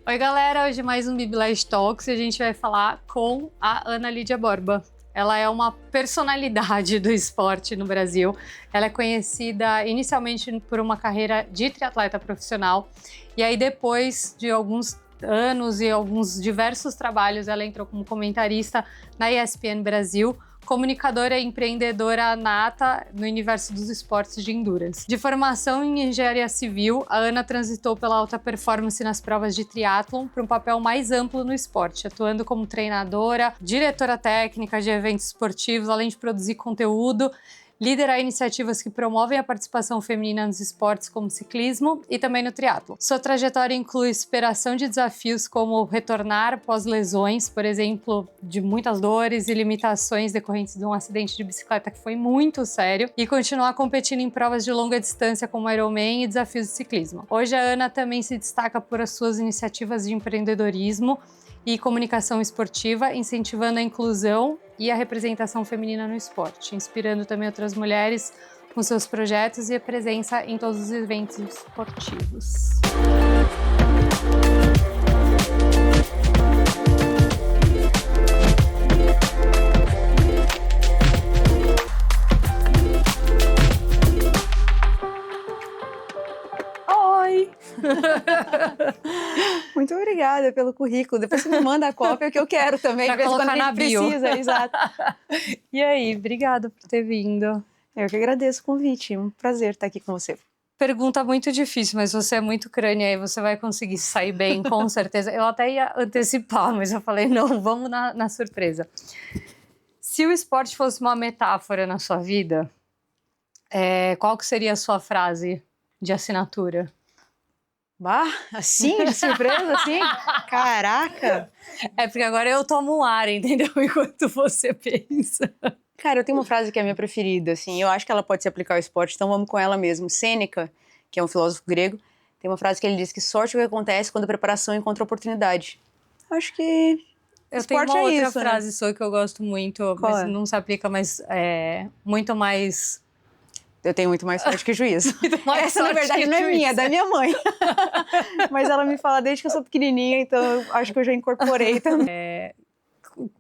Oi, galera! Hoje mais um Biblight Talks e a gente vai falar com a Ana Lídia Borba. Ela é uma personalidade do esporte no Brasil. Ela é conhecida inicialmente por uma carreira de triatleta profissional e aí depois de alguns anos e alguns diversos trabalhos, ela entrou como comentarista na ESPN Brasil, comunicadora e empreendedora nata no universo dos esportes de endurance. De formação em engenharia civil, a Ana transitou pela alta performance nas provas de triatlon para um papel mais amplo no esporte, atuando como treinadora, diretora técnica de eventos esportivos, além de produzir conteúdo, liderar iniciativas que promovem a participação feminina nos esportes como ciclismo e também no triatlo. Sua trajetória inclui superação de desafios como retornar após lesões, por exemplo, de muitas dores e limitações decorrentes de um acidente de bicicleta que foi muito sério, e continuar competindo em provas de longa distância como Ironman e desafios de ciclismo. Hoje a Ana também se destaca por as suas iniciativas de empreendedorismo e comunicação esportiva, incentivando a inclusão e a representação feminina no esporte, inspirando também outras mulheres com seus projetos e a presença em todos os eventos esportivos. Oi! Muito obrigada pelo currículo. Depois você me manda a cópia que eu quero também. Pra de vez em quando colocar a na gente bio. precisa, exato. E aí, obrigada por ter vindo. Eu que agradeço o convite. Um prazer estar aqui com você. Pergunta muito difícil, mas você é muito crânio aí, você vai conseguir sair bem, com certeza. Eu até ia antecipar, mas eu falei, não, vamos na surpresa. Se o esporte fosse uma metáfora na sua vida, qual que seria a sua frase de assinatura? Bah, assim, de surpresa, assim? Caraca! É porque agora eu tomo um ar, entendeu? Enquanto você pensa. Cara, eu tenho uma frase que é a minha preferida, assim. Eu acho que ela pode se aplicar ao esporte, então vamos com ela mesmo. Sêneca, que é um filósofo grego, tem uma frase que ele diz que sorte é o que acontece quando a preparação encontra oportunidade. Acho que Eu tenho esporte uma é outra isso, frase né? sua que eu gosto muito, Qual mas é? não se aplica, mas muito mais... Eu tenho muito mais sorte que juízo. Muito mais Essa, na sorte verdade, que não é juízo. minha, é da minha mãe. Mas ela me fala desde que eu sou pequenininha, então eu acho que eu já incorporei também.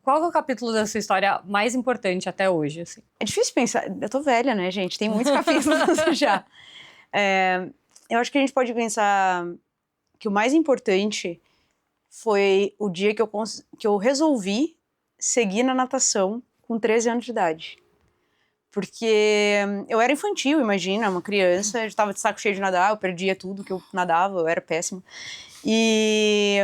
Qual é o capítulo da sua história mais importante até hoje, assim? É difícil pensar. Eu tô velha, né, gente? Tem muitos capítulos já. Eu acho que a gente pode pensar que o mais importante foi o dia que eu resolvi seguir na natação com 13 anos de idade. Porque eu era infantil, imagina, uma criança, eu estava de saco cheio de nadar, eu perdia tudo que eu nadava, eu era péssima. E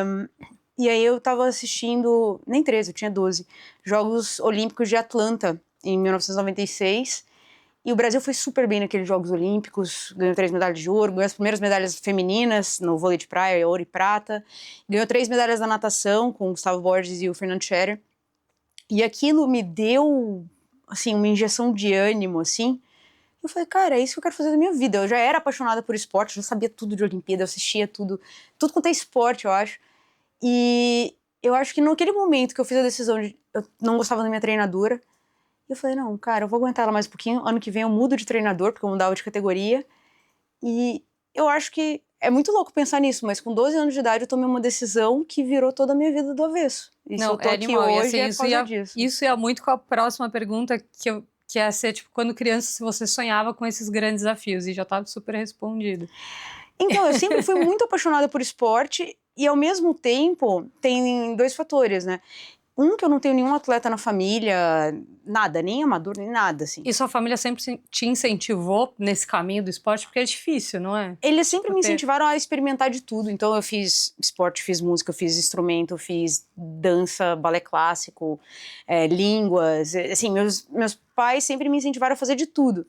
aí eu estava assistindo, nem 13, eu tinha 12, Jogos Olímpicos de Atlanta, em 1996. E o Brasil foi super bem naqueles Jogos Olímpicos, ganhou 3 medalhas de ouro, ganhou as primeiras medalhas femininas no vôlei de praia, ouro e prata, ganhou 3 medalhas na natação com o Gustavo Borges e o Fernando Scherer. E aquilo me deu, assim, uma injeção de ânimo, assim. Eu falei, cara, é isso que eu quero fazer da minha vida. Eu já era apaixonada por esporte, já sabia tudo de Olimpíada, eu assistia tudo quanto é esporte, eu acho. E eu acho que naquele momento que eu fiz a decisão de eu não gostava da minha treinadora, eu falei, não, cara, eu vou aguentar ela mais um pouquinho, ano que vem eu mudo de treinador, porque eu mudava de categoria. E eu acho que é muito louco pensar nisso, mas com 12 anos de idade eu tomei uma decisão que virou toda a minha vida do avesso. E se eu tô aqui animal. hoje E, assim, é por causa disso. Isso ia muito com a próxima pergunta, que é ser, tipo, quando criança, se você sonhava com esses grandes desafios, e já tá super respondido. Então, eu sempre fui muito apaixonada por esporte e, ao mesmo tempo, tem 2 fatores, né? Um, que eu não tenho nenhum atleta na família, nada, nem amador, nem nada, assim. E sua família sempre te incentivou nesse caminho do esporte? Porque é difícil, não é? Eles sempre me incentivaram a experimentar de tudo. Então, eu fiz esporte, fiz música, eu fiz instrumento, eu fiz dança, balé clássico, línguas. Assim, meus pais sempre me incentivaram a fazer de tudo.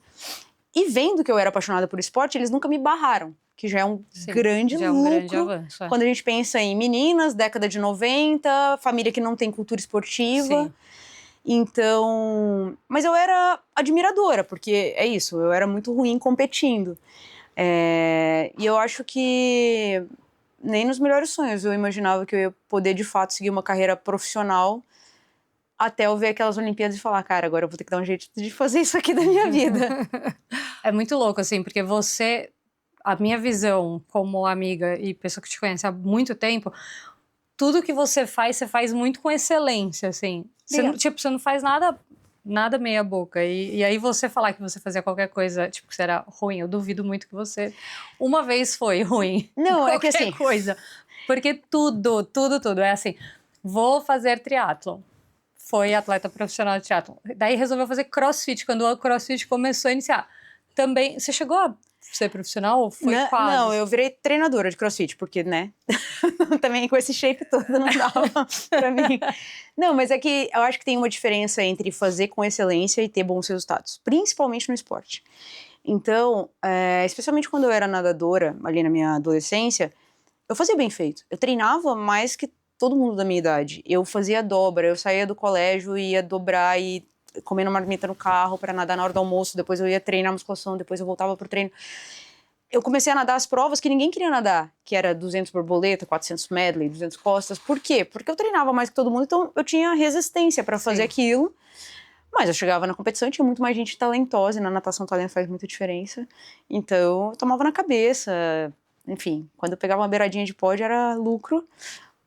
E vendo que eu era apaixonada por esporte, eles nunca me barraram, que já é um grande já é um lucro. grande avanço, quando a gente pensa em meninas, década de 90, família que não tem cultura esportiva. Sim. Então, mas eu era admiradora, porque é isso, eu era muito ruim competindo. E eu acho que nem nos melhores sonhos eu imaginava que eu ia poder de fato seguir uma carreira profissional, até eu ver aquelas Olimpíadas e falar, cara, agora eu vou ter que dar um jeito de fazer isso aqui da minha vida. É muito louco, assim, porque você a minha visão como amiga e pessoa que te conhece há muito tempo, tudo que você faz muito com excelência, assim. Você não, tipo, você não faz nada meia boca. E aí você falar que você fazia qualquer coisa, tipo, que você era ruim, eu duvido muito que você uma vez foi ruim. Não, é que Qualquer assim... coisa. Porque tudo é assim, vou fazer triatlon. Foi atleta profissional de triatlon. Daí resolveu fazer crossfit, quando o crossfit começou a iniciar. Também, você chegou a ser profissional ou foi quase? Não, eu virei treinadora de crossfit, porque, né? Também com esse shape todo não dava pra mim. Não, mas é que eu acho que tem uma diferença entre fazer com excelência e ter bons resultados, principalmente no esporte. Então, especialmente quando eu era nadadora, ali na minha adolescência, eu fazia bem feito. Eu treinava mais que todo mundo da minha idade. Eu fazia dobra, eu saía do colégio e ia dobrar e comendo marmita no carro para nadar na hora do almoço, depois eu ia treinar musculação, depois eu voltava pro treino. Eu comecei a nadar as provas que ninguém queria nadar, que era 200 borboleta, 400 medley, 200 costas. Por quê? Porque eu treinava mais que todo mundo, então eu tinha resistência para fazer aquilo. Mas eu chegava na competição e tinha muito mais gente talentosa, e na natação talento faz muita diferença. Então eu tomava na cabeça. Enfim, quando eu pegava uma beiradinha de pódio era lucro,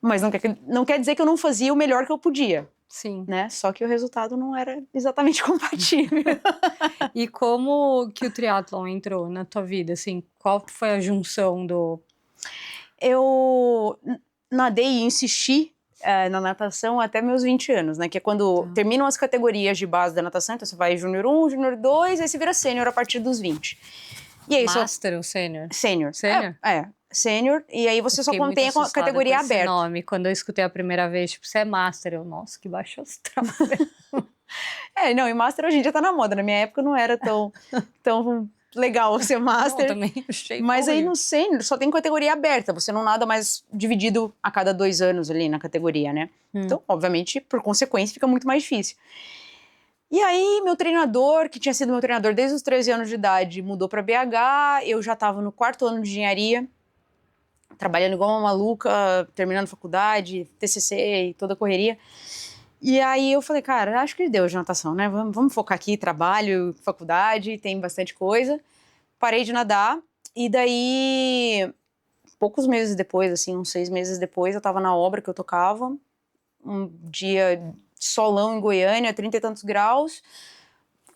mas não quer dizer que eu não fazia o melhor que eu podia. Sim. Né? Só que o resultado não era exatamente compatível. E como que o triatlon entrou na tua vida, assim? Qual foi a junção do... Eu nadei e insisti na natação até meus 20 anos, né? Que é quando terminam as categorias de base da natação, então você vai júnior 1, júnior 2, aí você vira sênior a partir dos 20. E aí, Master ou sênior? Sênior. Sênior? Sênior, e aí você só contém a categoria com esse aberta. nome. Quando eu escutei a primeira vez, tipo, você é Master. Eu, nossa, que baixo astral. Não, e Master hoje em dia tá na moda. Na minha época não era tão legal ser Master. Não, também achei mas aí horrível. no Sênior só tem categoria aberta. Você não nada mais dividido a cada 2 anos ali na categoria, né? Então, obviamente, por consequência, fica muito mais difícil. E aí, meu treinador, que tinha sido meu treinador desde os 13 anos de idade, mudou para BH. Eu já estava no 4º ano de engenharia, trabalhando igual uma maluca, terminando faculdade, TCC e toda a correria. E aí eu falei, cara, acho que deu de natação, né? Vamos focar aqui, trabalho, faculdade, tem bastante coisa. Parei de nadar e daí, poucos meses depois, assim, uns 6 meses depois, eu tava na obra que eu tocava, um dia solão em Goiânia, 30 e tantos graus,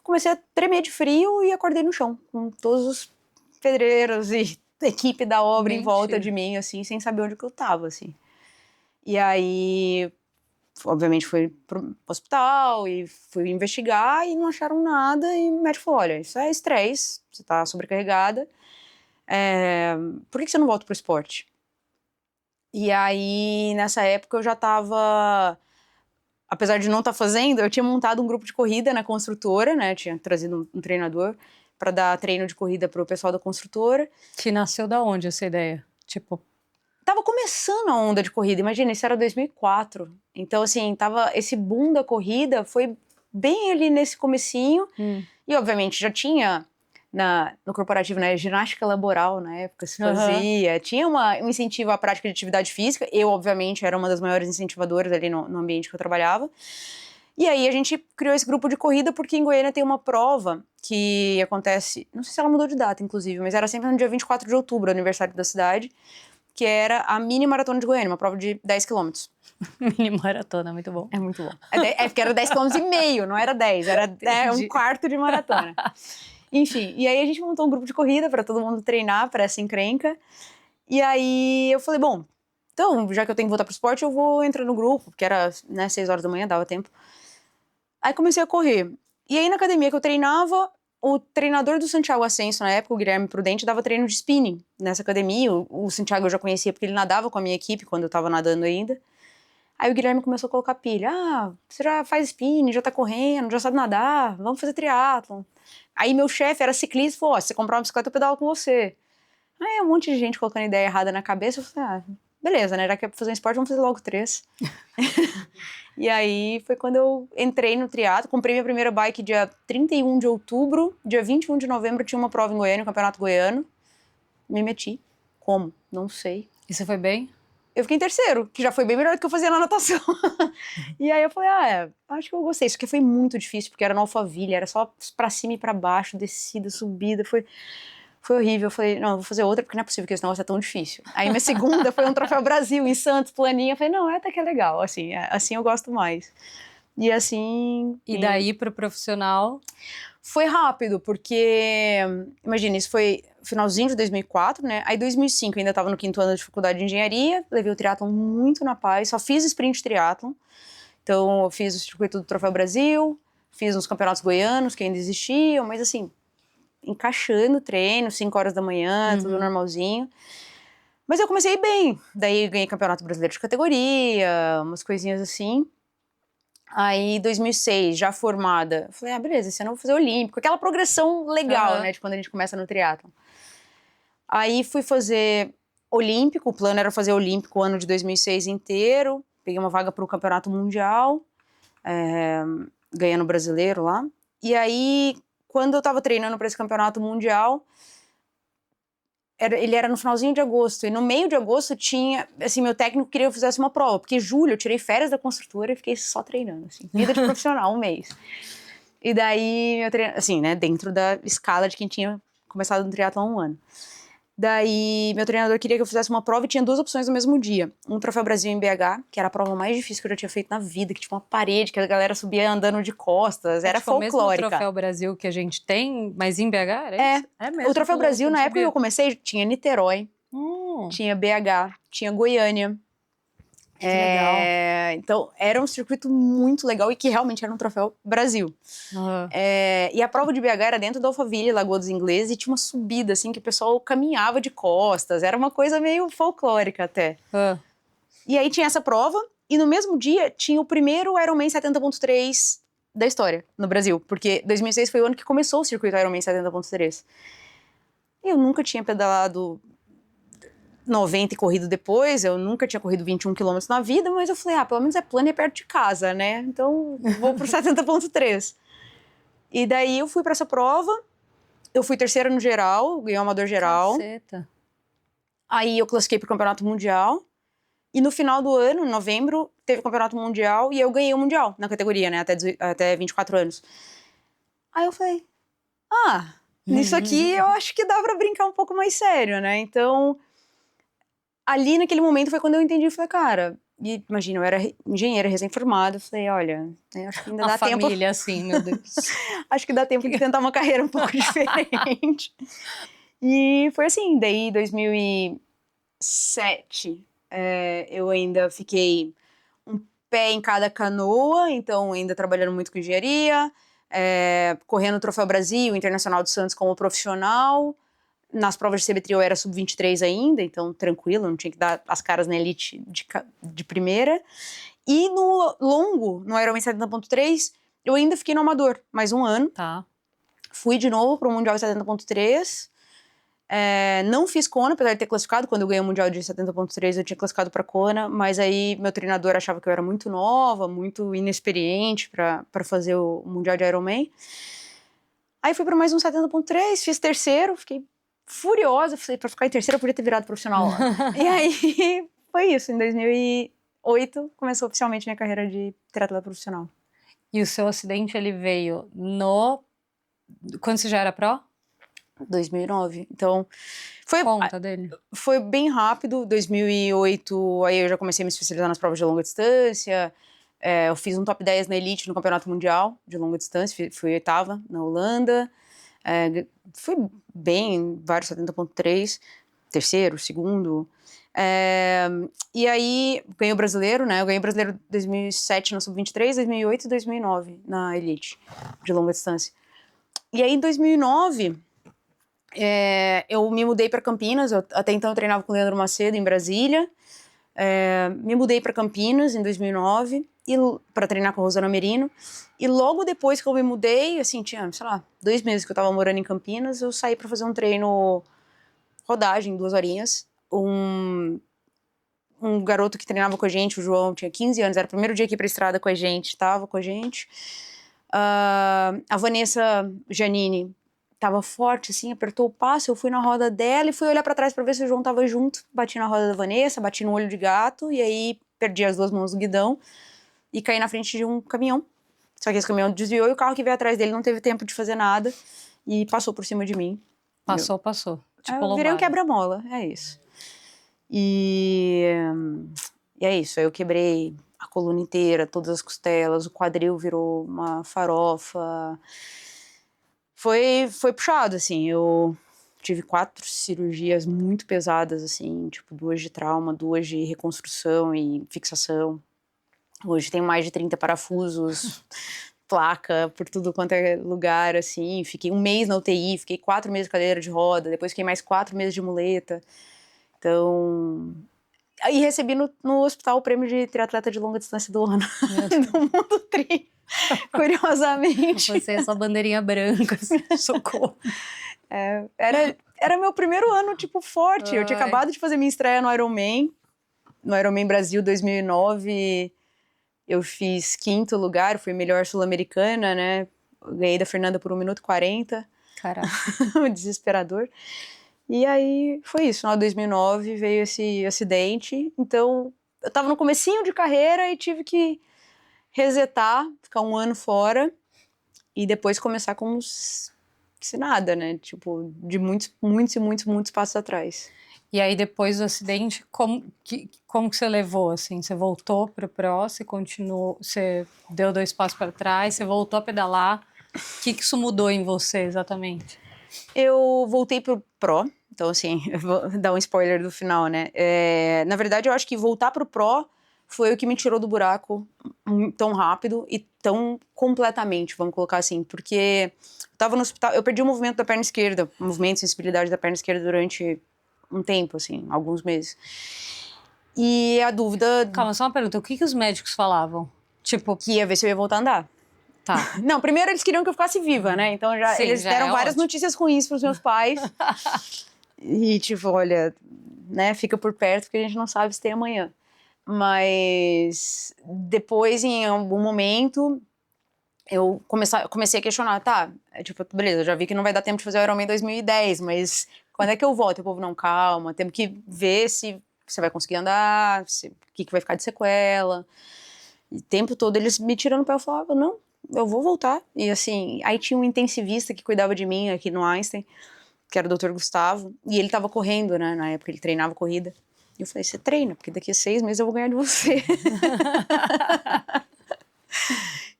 comecei a tremer de frio e acordei no chão, com todos os pedreiros e equipe da obra em volta de mim, assim, sem saber onde que eu tava, assim. E aí, obviamente, fui pro hospital e fui investigar e não acharam nada e o médico falou, olha, isso é estresse, você tá sobrecarregada, por que você não volta pro esporte? E aí, nessa época, eu já tava... Apesar de não estar fazendo, eu tinha montado um grupo de corrida na construtora, né? Tinha trazido um treinador para dar treino de corrida pro pessoal da construtora. Que nasceu da onde essa ideia? Tipo... Tava começando a onda de corrida, imagina, isso era 2004. Então, assim, esse boom da corrida foi bem ali nesse comecinho. E, obviamente, já tinha... no corporativo, né, ginástica laboral na época se fazia, tinha um incentivo à prática de atividade física, eu obviamente era uma das maiores incentivadoras ali no ambiente que eu trabalhava, e aí a gente criou esse grupo de corrida porque em Goiânia tem uma prova que acontece, não sei se ela mudou de data inclusive, mas era sempre no dia 24 de outubro, aniversário da cidade, que era a mini maratona de Goiânia, uma prova de 10 quilômetros. Mini maratona, muito bom. É muito bom. Porque era 10 quilômetros e meio, não era 10, era um quarto de maratona. Enfim, e aí a gente montou um grupo de corrida para todo mundo treinar para essa encrenca. E aí eu falei, bom, então, já que eu tenho que voltar pro esporte, eu vou entrar no grupo, porque era, né, 6 horas da manhã, dava tempo. Aí comecei a correr. E aí na academia que eu treinava, o treinador do Santiago Ascenso, na época, o Guilherme Prudente, dava treino de spinning nessa academia. O Santiago eu já conhecia porque ele nadava com a minha equipe quando eu tava nadando ainda. Aí o Guilherme começou a colocar pilha. Ah, você já faz spinning, já tá correndo, já sabe nadar, vamos fazer triatlon. Aí meu chefe era ciclista e falou, se você comprar uma bicicleta eu pedalo com você. Aí um monte de gente colocando ideia errada na cabeça, eu falei, beleza, né, já que é pra fazer um esporte, vamos fazer logo 3. E aí foi quando eu entrei no triatlo, comprei minha primeira bike dia 31 de outubro, dia 21 de novembro tinha uma prova em Goiânia, um campeonato goiano, me meti. Como? Não sei. E você foi bem? Eu fiquei em 3º, que já foi bem melhor do que eu fazia na natação. E aí eu falei, acho que eu gostei. Isso aqui foi muito difícil, porque era no Alphaville, era só pra cima e pra baixo, descida, subida, foi Foi horrível, eu falei, não, eu vou fazer outra porque não é possível que esse negócio é tão difícil. Aí minha segunda foi um Troféu Brasil em Santos, planinha, eu falei, não, até que é legal, assim, assim eu gosto mais. E assim... E daí pro profissional? Foi rápido, porque, imagina, isso foi finalzinho de 2004, né? Aí 2005 eu ainda estava no 5º ano de faculdade de engenharia, levei o triatlon muito na paz, só fiz sprint triatlon. Então eu fiz o circuito do Troféu Brasil, fiz uns campeonatos goianos que ainda existiam, mas assim, encaixando o treino, 5 horas da manhã, tudo normalzinho. Mas eu comecei bem, daí ganhei campeonato brasileiro de categoria, umas coisinhas assim. Aí, 2006, já formada, falei, beleza, esse ano eu vou fazer olímpico. Aquela progressão legal, né, de quando a gente começa no triatlon. Aí fui fazer olímpico, o plano era fazer olímpico o ano de 2006 inteiro. Peguei uma vaga para o campeonato mundial, ganhando o brasileiro lá. E aí, quando eu tava treinando para esse campeonato mundial, ele era no finalzinho de agosto, e no meio de agosto tinha, assim, meu técnico queria que eu fizesse uma prova, porque julho eu tirei férias da construtora e fiquei só treinando, assim, vida de profissional, um mês. E daí, meu treino, assim, né, dentro da escala de quem tinha começado no triatlon há um ano. Daí, meu treinador queria que eu fizesse uma prova e tinha 2 opções no mesmo dia. Um Troféu Brasil em BH, que era a prova mais difícil que eu já tinha feito na vida, que tinha uma parede, que a galera subia andando de costas, era tipo, folclórica. O mesmo Troféu Brasil que a gente tem, mas em BH, era isso? É mesmo. O Troféu Brasil, na época que eu comecei, tinha Niterói, tinha BH, tinha Goiânia. Que legal. Então, era um circuito muito legal e que realmente era um Troféu Brasil. E a prova de BH era dentro da Alphaville, Lagoa dos Ingleses, e tinha uma subida, assim, que o pessoal caminhava de costas. Era uma coisa meio folclórica até. E aí tinha essa prova, e no mesmo dia tinha o primeiro Ironman 70.3 da história no Brasil. Porque 2006 foi o ano que começou o circuito Ironman 70.3. Eu nunca tinha pedalado 90 e corrido depois, eu nunca tinha corrido 21 quilômetros na vida, mas eu falei, pelo menos é plano e é perto de casa, né? Então, vou pro 70.3. E daí eu fui pra essa prova, eu fui terceira no geral, ganhei o amador geral. Caceta. Aí eu classifiquei pro campeonato mundial, e no final do ano, em novembro, teve o campeonato mundial, e eu ganhei o mundial na categoria, né? Até 24 anos. Aí eu falei, nisso aqui eu acho que dá pra brincar um pouco mais sério, né? Então... Ali, naquele momento, foi quando eu entendi. Eu falei, cara, e imagina, eu era engenheira recém-formada. Eu falei, olha, acho que ainda dá tempo... A família, assim, meu Deus. Acho que dá tempo de tentar uma carreira um pouco diferente. E foi assim, daí 2007, eu ainda fiquei um pé em cada canoa, então ainda trabalhando muito com engenharia, correndo o Troféu Brasil, Internacional de Santos como profissional. Nas provas de CB Trio eu era sub-23 ainda, então tranquilo, não tinha que dar as caras na elite de primeira. E no longo, no Ironman 70.3, eu ainda fiquei no amador, mais um ano. Tá. Fui de novo para o Mundial de 70.3. Não fiz Kona, apesar de ter classificado. Quando eu ganhei o Mundial de 70.3, eu tinha classificado para Kona, mas aí meu treinador achava que eu era muito nova, muito inexperiente para fazer o Mundial de Ironman. Aí fui para mais um 70.3, fiz terceiro, fiquei furiosa, falei, pra ficar em terceira eu podia ter virado profissional lá. E aí, foi isso, em 2008 começou oficialmente minha carreira de triatleta profissional. E o seu acidente, ele veio quando você já era pró? 2009, então... Conta dele. Foi bem rápido, 2008, aí eu já comecei a me especializar nas provas de longa distância, eu fiz um top 10 na elite no campeonato mundial de longa distância, fui 8ª na Holanda, fui bem em vários 70.3, terceiro, segundo. E aí, ganhei o brasileiro, né? Eu ganhei o brasileiro 2007 na sub-23, 2008 e 2009 na elite, de longa distância. E aí, em 2009, eu me mudei para Campinas. Até então eu treinava com o Leandro Macedo em Brasília. Me mudei para Campinas em 2009 para treinar com a Rosana Merino. E logo depois que eu me mudei, assim, tinha, sei lá, 2 meses que eu tava morando em Campinas, eu saí para fazer um treino rodagem, 2 horinhas. Um garoto que treinava com a gente, o João, tinha 15 anos, era o primeiro dia que ia pra estrada com a gente, tava com a gente. A Vanessa Giannini tava forte, assim, apertou o passo, eu fui na roda dela e fui olhar pra trás pra ver se o João tava junto. Bati na roda da Vanessa, bati no olho de gato, e aí perdi as 2 mãos do guidão e caí na frente de um caminhão. Só que esse caminhão desviou e o carro que veio atrás dele não teve tempo de fazer nada e passou por cima de mim. Passou. Tipo, Eu virei um lombada. quebra-mola, é isso. E é isso, aí eu quebrei a coluna inteira, todas as costelas, o quadril virou uma farofa. Foi puxado, assim, eu tive 4 cirurgias muito pesadas, assim, tipo 2 de trauma, 2 de reconstrução e fixação. Hoje tenho mais de 30 parafusos, placa por tudo quanto é lugar, assim. Fiquei 1 mês na UTI, fiquei 4 meses de cadeira de roda, depois fiquei mais 4 meses de muleta. Então... Aí recebi no hospital o prêmio de triatleta de longa distância do ano, do Mundo Tri, curiosamente. Você é só bandeirinha branca, assim, socorro. Era meu primeiro ano, tipo, forte. Eu tinha Ai. acabado de fazer minha estreia no Ironman Brasil 2009. Eu fiz 5º lugar, fui melhor sul-americana, né? Ganhei da Fernanda por 1 minuto e 40. Caraca. Desesperador. E aí foi isso, no final de 2009 veio esse acidente, então eu tava no comecinho de carreira e tive que resetar, ficar 1 ano fora e depois começar como se nada, né? Tipo, de muitos passos atrás. E aí, depois do acidente, como que você levou, assim? Você voltou pro Pro, você continuou, você deu 2 passos para trás, você voltou a pedalar. O que isso mudou em você, exatamente? Eu voltei pro Pro, então assim, eu vou dar um spoiler do final, né? Na verdade, eu acho que voltar pro Pro foi o que me tirou do buraco tão rápido e tão completamente, vamos colocar assim, porque eu tava no hospital, eu perdi o movimento da perna esquerda, o movimento e sensibilidade da perna esquerda durante um tempo, assim, alguns meses. E a dúvida Calma, só uma pergunta. O que os médicos falavam? Tipo, que ia ver se eu ia voltar a andar. tá. Não, primeiro eles queriam que eu ficasse viva, né? Então Sim, eles já deram é várias ótimo. notícias ruins pros meus pais. E tipo, olha, né, fica por perto porque a gente não sabe se tem amanhã. Mas depois, em algum momento, eu comecei a questionar, tá, tipo, beleza, eu já vi que não vai dar tempo de fazer o Ironman 2010, mas quando é que eu volto? E o povo, não, calma, temos que ver se você vai conseguir andar, o que vai ficar de sequela. E o tempo todo eles me tirando o pé, eu falava, não, eu vou voltar. E assim, aí tinha um intensivista que cuidava de mim aqui no Einstein, que era o Dr. Gustavo, e ele tava correndo, né, na época ele treinava corrida. E eu falei, você treina, porque daqui a 6 meses eu vou ganhar de você.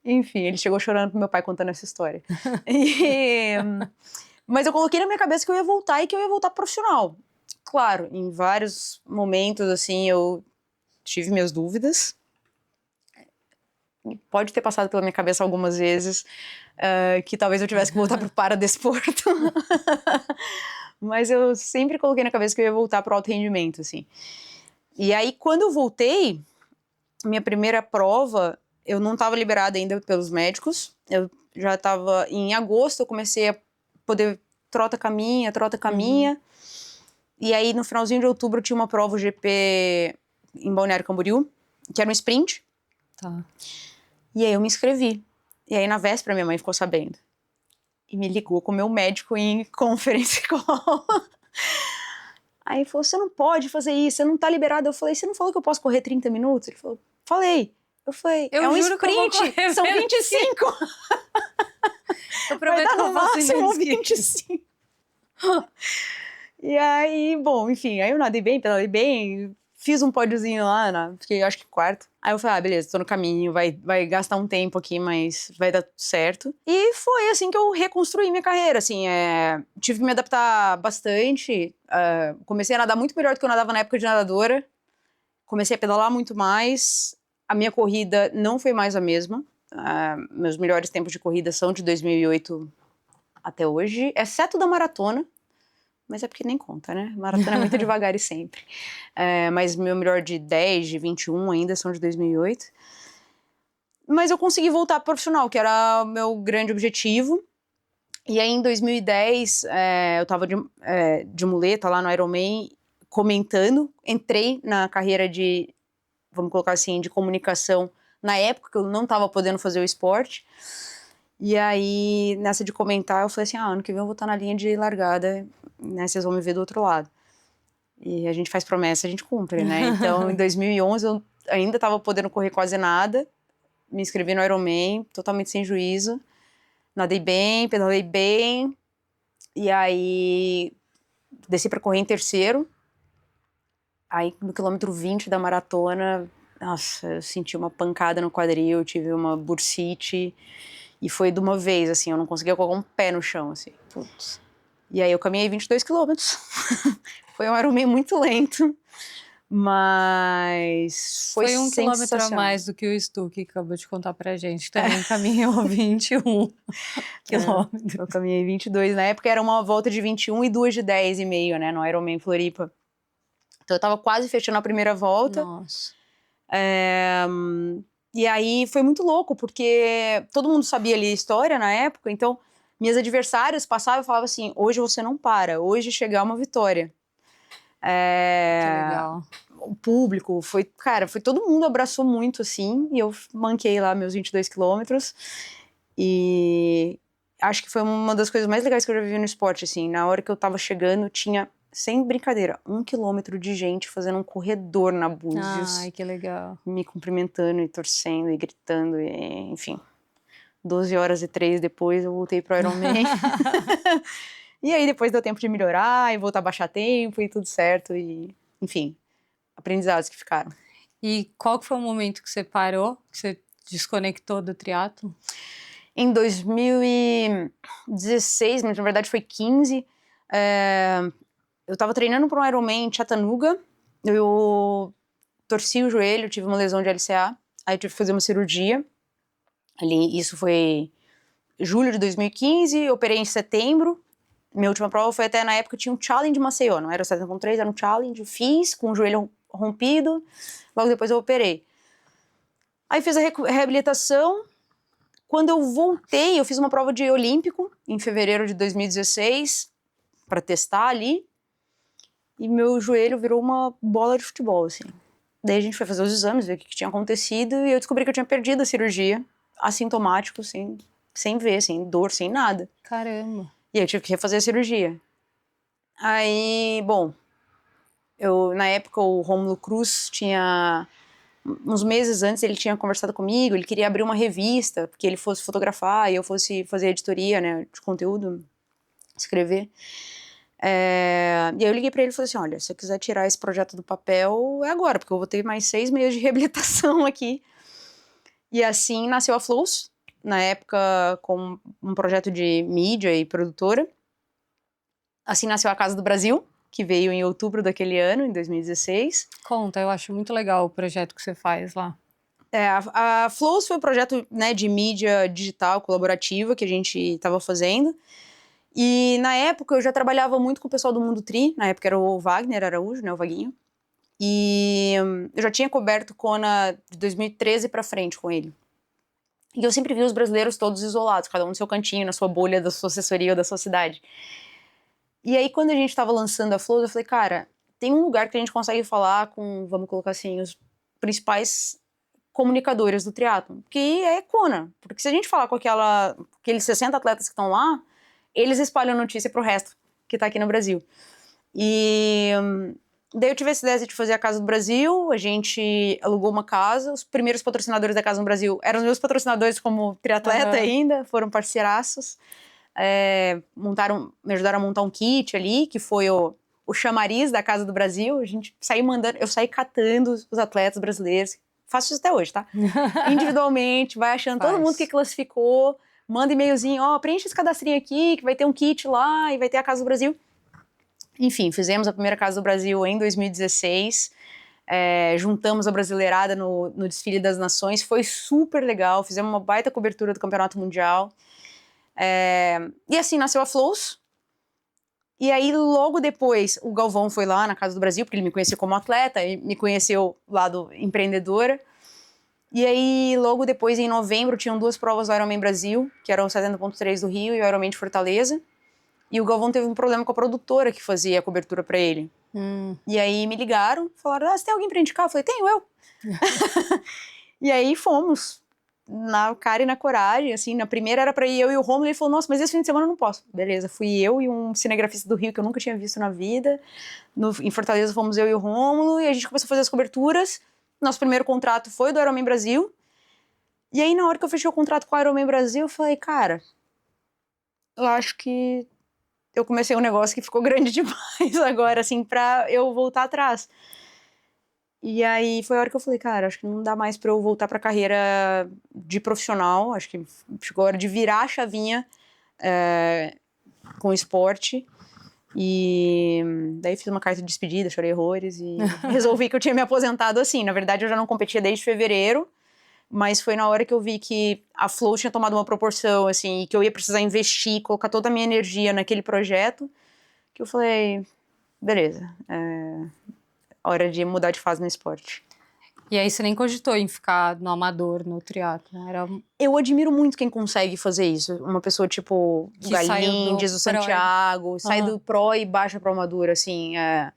Enfim, ele chegou chorando pro meu pai contando essa história. Mas eu coloquei na minha cabeça que eu ia voltar e que eu ia voltar profissional. Claro, em vários momentos, assim, eu tive minhas dúvidas. Pode ter passado pela minha cabeça algumas vezes que talvez eu tivesse que voltar pro paradesporto. Mas eu sempre coloquei na cabeça que eu ia voltar pro alto rendimento, assim. E aí, quando eu voltei, minha primeira prova, eu não estava liberada ainda pelos médicos. Eu já estava... Em agosto, eu comecei a poder trota caminha. E aí, no finalzinho de outubro, eu tinha uma prova GP em Balneário Camboriú, que era um sprint. Tá. E aí, eu me inscrevi. E aí, na véspera, minha mãe ficou sabendo. E me ligou com o meu médico em conference call. Aí ele falou, você não pode fazer isso, você não tá liberado. Eu falei, você não falou que eu posso correr 30 minutos? Ele falou, falei. Eu falei, Eu é um juro que eu vou sprint, correr são menos 25. Eu Vai prometo dar que eu no faço máximo isso. 25. E aí, bom, enfim, aí eu nadei bem, pedalei bem, fiz um pódiozinho lá, fiquei acho que 4º. Aí eu falei, beleza, tô no caminho, vai gastar um tempo aqui, mas vai dar tudo certo. E foi assim que eu reconstruí minha carreira, assim, tive que me adaptar bastante. Comecei a nadar muito melhor do que eu nadava na época de nadadora. Comecei a pedalar muito mais. A minha corrida não foi mais a mesma. Meus melhores tempos de corrida são de 2008 até hoje, exceto da maratona. Mas é porque nem conta, né? Maratona é muito devagar e sempre. Mas meu melhor de 10, de 21 ainda são de 2008. Mas eu consegui voltar pro profissional, que era o meu grande objetivo. E aí, em 2010, eu tava de muleta lá no Ironman, comentando. Entrei na carreira de, vamos colocar assim, de comunicação. Na época que eu não tava podendo fazer o esporte. E aí, nessa de comentar, eu falei assim, ano que vem eu vou estar na linha de largada, né, vocês vão me ver do outro lado. E a gente faz promessa, a gente cumpre, né? Então, em 2011, eu ainda estava podendo correr quase nada, me inscrevi no Ironman, totalmente sem juízo, nadei bem, pedalei bem, E aí, desci pra correr em terceiro. Aí, no quilômetro 20 da maratona, nossa, eu senti uma pancada no quadril, tive uma bursite. E foi de uma vez, assim, eu não conseguia colocar um pé no chão, assim. Putz. E aí eu caminhei 22 quilômetros. Foi um Ironman muito lento, mas foi Foi 1 quilômetro a sensacional. mais do que o Stu, que acabou de contar pra gente. Também caminhou 21 quilômetros. Eu caminhei 22. Na época era uma volta de 21 e 2 de 10,5, né? No Ironman Floripa. Então eu tava quase fechando a primeira volta. Nossa. E aí foi muito louco, porque todo mundo sabia ali a história na época, então minhas adversárias passavam e falavam assim, hoje você não para, hoje chegar uma vitória. Que legal. O público, foi todo mundo abraçou muito, assim, e eu manquei lá meus 22 quilômetros, e acho que foi uma das coisas mais legais que eu já vivi no esporte, assim, na hora que eu tava chegando, tinha, sem brincadeira, 1 quilômetro de gente fazendo um corredor na Búzios, Ai, que legal. me cumprimentando e torcendo e gritando, e, enfim, 12 horas e 3 depois eu voltei pro Ironman. E aí depois deu tempo de melhorar e voltar a baixar tempo e tudo certo, e enfim, aprendizados que ficaram. E qual que foi o momento que você parou, que você desconectou do triatlo? Em 2016, mas na verdade foi 15, eu tava treinando para um Ironman em Chattanooga, eu torci o joelho, tive uma lesão de LCA, aí eu tive que fazer uma cirurgia, ali, isso foi julho de 2015, eu operei em setembro, minha última prova foi até na época, tinha um challenge em Maceió, não era o 7.3, era um challenge, fiz com o joelho rompido, logo depois eu operei. Aí fiz a reabilitação. Quando eu voltei, eu fiz uma prova de olímpico em fevereiro de 2016 para testar ali. E meu joelho virou uma bola de futebol, assim. Daí a gente foi fazer os exames, ver o que tinha acontecido e eu descobri que eu tinha perdido a cirurgia, assintomático, sem ver, sem dor, sem nada. Caramba. E aí eu tive que refazer a cirurgia. Aí, bom, na época o Rômulo Cruz tinha... Uns meses antes ele tinha conversado comigo, ele queria abrir uma revista, porque ele fosse fotografar e eu fosse fazer editoria, né, de conteúdo, escrever. E aí eu liguei pra ele e falei assim, olha, se você quiser tirar esse projeto do papel, é agora, porque eu vou ter mais 6 meses de reabilitação aqui. E assim nasceu a Flows, na época com um projeto de mídia e produtora. Assim nasceu a Casa do Brasil, que veio em outubro daquele ano, em 2016. Conta, eu acho muito legal o projeto que você faz lá. A Flows foi um projeto, né, de mídia digital colaborativa que a gente estava fazendo. E na época eu já trabalhava muito com o pessoal do Mundo Tri, na época era o Wagner Araújo, né, o Vaguinho. E eu já tinha coberto Kona de 2013 pra frente com ele. E eu sempre vi os brasileiros todos isolados, cada um no seu cantinho, na sua bolha da sua assessoria ou da sua cidade. E aí, quando a gente tava lançando a Flows, eu falei, cara, tem um lugar que a gente consegue falar com, vamos colocar assim, os principais comunicadores do triatlon, que é Kona. Porque se a gente falar com aqueles 60 atletas que estão lá, eles espalham notícia pro resto que tá aqui no Brasil. E daí eu tive essa ideia de fazer a Casa do Brasil, a gente alugou uma casa, os primeiros patrocinadores da Casa do Brasil eram os meus patrocinadores como triatleta ainda, foram parceiraços. Me ajudaram a montar um kit ali, que foi o chamariz da Casa do Brasil. A gente saiu mandando, eu saí catando os atletas brasileiros, faço isso até hoje, tá? Individualmente, vai achando todo mundo que classificou, manda e-mailzinho, preenche esse cadastrinho aqui, que vai ter um kit lá e vai ter a Casa do Brasil. Enfim, fizemos a primeira Casa do Brasil em 2016, juntamos a brasileirada no Desfile das Nações, foi super legal, fizemos uma baita cobertura do Campeonato Mundial. E assim nasceu a Flows. E aí logo depois o Galvão foi lá na Casa do Brasil, porque ele me conheceu como atleta e me conheceu lá do empreendedora. E aí logo depois, em novembro, tinham 2 provas do Ironman Brasil, que eram o 70.3 do Rio e o Ironman de Fortaleza. E o Galvão teve um problema com a produtora que fazia a cobertura pra ele. E aí me ligaram, falaram, você tem alguém pra indicar? Eu falei, tenho eu. E aí fomos, na cara e na coragem, assim, na primeira era pra ir eu e o Romulo, ele falou, nossa, mas esse fim de semana eu não posso. Beleza, fui eu e um cinegrafista do Rio que eu nunca tinha visto na vida. Em Fortaleza fomos eu e o Romulo, e a gente começou a fazer as coberturas. Nosso primeiro contrato foi do Ironman Brasil. E aí, na hora que eu fechei o contrato com o Ironman Brasil, eu falei, cara, eu acho que eu comecei um negócio que ficou grande demais agora, assim, pra eu voltar atrás. E aí foi a hora que eu falei, cara, acho que não dá mais pra eu voltar pra carreira de profissional, acho que chegou a hora de virar a chavinha com o esporte. E daí fiz uma carta de despedida, chorei horrores e resolvi que eu tinha me aposentado assim. Na verdade, eu já não competia desde fevereiro, mas foi na hora que eu vi que a Flow tinha tomado uma proporção, assim, e que eu ia precisar investir, colocar toda a minha energia naquele projeto, que eu falei, beleza, hora de mudar de fase no esporte. E aí você nem cogitou em ficar no amador, no triatlon? Era... Eu admiro muito quem consegue fazer isso. Uma pessoa tipo o Que saiu do Galindes, o pro. Santiago, sai do pro e baixa pro amador, assim. É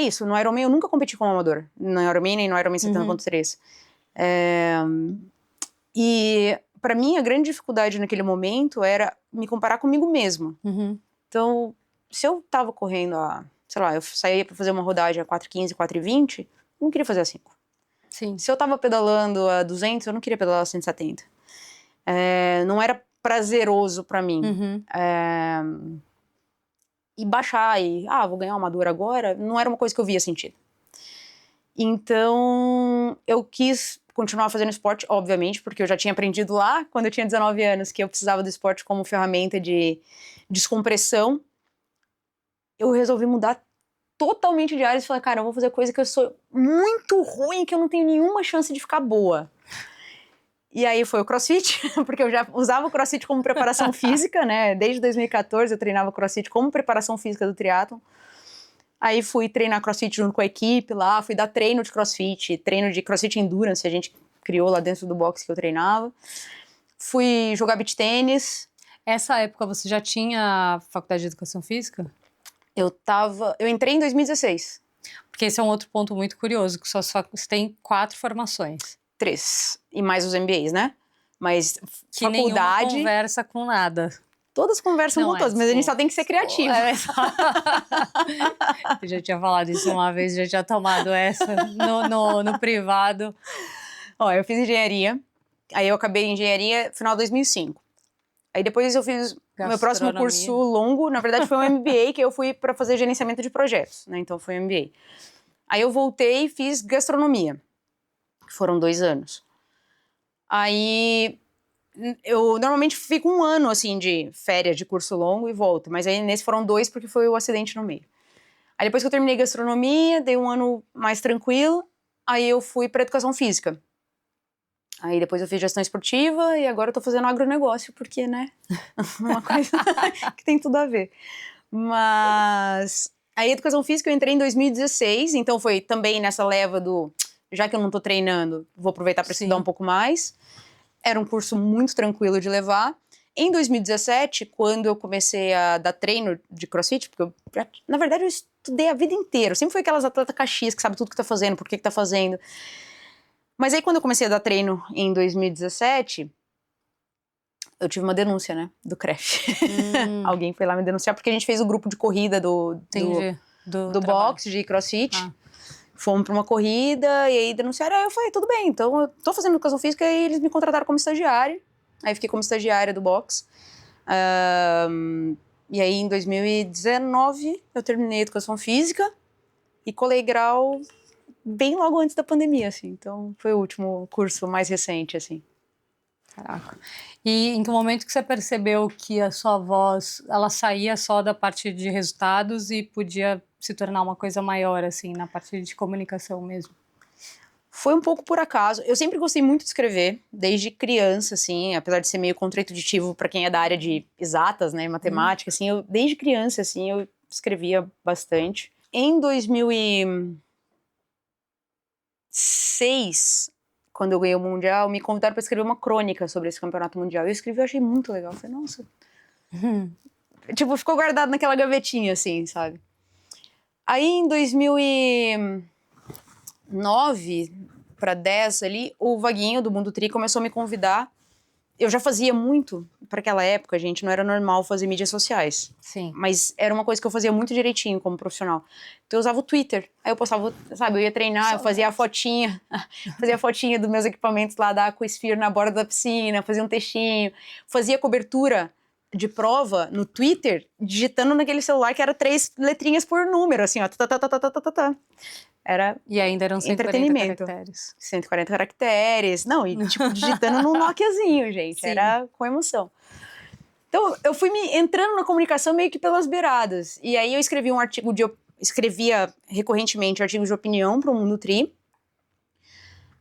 isso, no Ironman eu nunca competi como amador. No Ironman nem no Ironman 70.3. E pra mim a grande dificuldade naquele momento era me comparar comigo mesma. Então, se eu tava correndo sei lá, eu saía pra fazer uma rodagem a 4:15, 4:20, eu não queria fazer a 5. Sim. Se eu tava pedalando a 200, eu não queria pedalar a 170. Não era prazeroso pra mim. E baixar vou ganhar uma amador agora, não era uma coisa que eu via sentido. Então, eu quis continuar fazendo esporte, obviamente, porque eu já tinha aprendido lá, quando eu tinha 19 anos, que eu precisava do esporte como ferramenta de descompressão. Eu resolvi mudar totalmente de área e falei, cara, eu vou fazer coisa que eu sou muito ruim, que eu não tenho nenhuma chance de ficar boa. E aí foi o CrossFit, porque eu já usava o CrossFit como preparação física, né? Desde 2014 eu treinava CrossFit como preparação física do triatlon. Aí fui treinar CrossFit junto com a equipe lá, fui dar treino de CrossFit Endurance, a gente criou lá dentro do box que eu treinava. Fui jogar beach tênis. Essa época você já tinha faculdade de educação física? Eu entrei em 2016. Porque esse é um outro ponto muito curioso, que você tem 4 formações. 3. E mais os MBAs, né? Mas que faculdade... nenhuma conversa com nada. Todas conversam com todas, mas a gente só tem que ser criativo. Eu já tinha falado isso uma vez, já tinha tomado essa no privado. Ó, eu fiz engenharia, aí eu acabei em engenharia no final de 2005. Aí depois eu fiz o meu próximo curso longo, na verdade foi um MBA, que eu fui para fazer gerenciamento de projetos, né? Então foi um MBA. Aí eu voltei e fiz gastronomia, que foram 2 anos. Aí eu normalmente fico 1 ano, assim, de férias de curso longo e volto, mas aí nesse foram 2 porque foi o acidente no meio. Aí depois que eu terminei gastronomia, dei 1 ano mais tranquilo, aí eu fui para educação física. Aí depois eu fiz gestão esportiva e agora eu tô fazendo agronegócio, porque, né, uma coisa que tem tudo a ver. Mas aí educação física eu entrei em 2016, então foi também nessa leva já que eu não tô treinando, vou aproveitar para estudar um pouco mais. Era um curso muito tranquilo de levar. Em 2017, quando eu comecei a dar treino de CrossFit, porque na verdade eu estudei a vida inteira, eu sempre fui aquelas atletas caxias que sabe tudo que tá fazendo, por que tá fazendo. Mas aí, quando eu comecei a dar treino em 2017, eu tive uma denúncia, né, do CREF. Alguém foi lá me denunciar, porque a gente fez o grupo de corrida do box de CrossFit. Fomos pra uma corrida, e aí denunciaram, aí eu falei, tudo bem, então eu tô fazendo educação física, e eles me contrataram como estagiária. Aí fiquei como estagiária do box. E aí, em 2019, eu terminei a educação física, e colei grau bem logo antes da pandemia, assim. Então, foi o último curso mais recente, assim. Caraca. E em que momento que você percebeu que a sua voz, ela saía só da parte de resultados e podia se tornar uma coisa maior, assim, na parte de comunicação mesmo? Foi um pouco por acaso. Eu sempre gostei muito de escrever, desde criança, assim, apesar de ser meio contraintuitivo para quem é da área de exatas, né, matemática, assim, desde criança, assim, eu escrevia bastante. Em 2006, quando eu ganhei o Mundial, me convidaram para escrever uma crônica sobre esse campeonato mundial. Eu escrevi, eu achei muito legal. Eu falei, nossa. Tipo, ficou guardado naquela gavetinha, assim, sabe? Aí, em 2009 para 10 ali, o Vaguinho do Mundo Tri começou a me convidar. Eu já fazia muito, para aquela época, gente, não era normal fazer mídias sociais. Sim. Mas era uma coisa que eu fazia muito direitinho como profissional. Então eu usava o Twitter. Aí eu postava, sabe, eu ia treinar, eu fazia a fotinha, dos meus equipamentos lá da Aquasphere na borda da piscina, fazia um textinho, fazia cobertura de prova no Twitter, digitando naquele celular que era 3 letrinhas por número, assim, ó. Era E ainda eram 140 entretenimento. caracteres. 140 caracteres. Não, e tipo, digitando num Nokiazinho, gente. Sim. Era com emoção. Então, eu fui me entrando na comunicação meio que pelas beiradas. E aí eu escrevi um artigo escrevia recorrentemente artigos de opinião para o Mundo Tri.